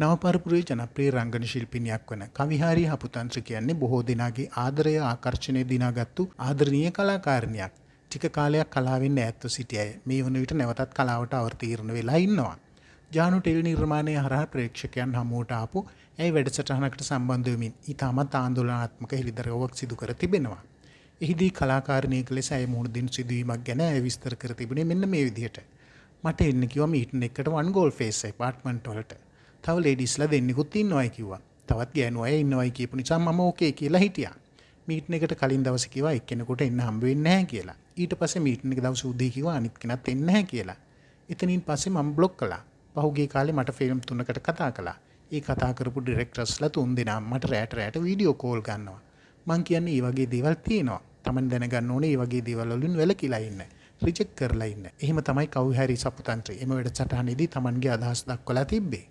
නවපරපුරේ ජනප්‍රිය රංගන ශිල්පිනියක් වන කවිහාරී හපුතන්ත්‍ර කියන්නේ බොහෝ දෙනාගේ ආදරය ආකර්ෂණය දිනාගත්තු ආදරණීය කලාකාරිනියක්. ටික කාලයක් කලාවෙන් ඈත්ව සිටි අය මේ වන විට නැවතත් කලාවට අවතීර්ණ වෙලා ඉන්නවා. ජානු ටෙලි නිර්මාණය හරහා ප්‍රේක්ෂකයන් හමුවට ආපු ඇයි වැඩසටහනකට සම්බන්ධ වෙමින් ඊටමත් ආందోලනාත්මක හෙළිදරව්වක් සිදු කර තිබෙනවා. එහිදී කලාකාරිනියක ලෙස ඇය මුහුණ දෙන සිදුවීමක් ගැන ඇය විස්තර කර තිබුණේ මෙන්න මේ විදිහට. මට එන්න කිව්වා මීටන් එකට වන් ගෝල් ෆේස් ඇපාර්ට්මන්ට් වලට. තව ලේඩිස්ලා දෙන්නෙකුත් ඉන්නවයි කිව්වා. තවත් ගෑනු අය ඉන්නවයි කියපු නිසා මම ඕකේ කියලා හිටියා. මීටන් එකට කලින් දවසේ කිව්වා එක්කෙනෙකුට එන්න හම්බ වෙන්නේ නැහැ කියලා. ඊට පස්සේ මීටන් එක දවසේ උදේ කිව්වා අනිත් කෙනත් එන්නේ නැහැ කියලා. එතනින් පස්සේ මම બ્લોක් කළා. පහුගිය කාලේ මට ෆිල්ම් 3කට කතා කළා. ඒ කතා කරපු ඩිරෙක්ටර්ස්ලා 3 දෙනා මට රැට වීඩියෝ කෝල් ගන්නවා. මං කියන්නේ මේ වගේ දේවල් තියෙනවා. Taman දැනගන්න ඕනේ මේ වගේ දේවල් වලින් වැළකීලා ඉන්න. රිජෙක්ට් කරලා ඉන්න. එහෙම තමයි කවුහරි සපුතන්ත්‍රය. එම වැඩසටහනේදී Tamanගේ අදහස් දක්වලා තිබ්බේ.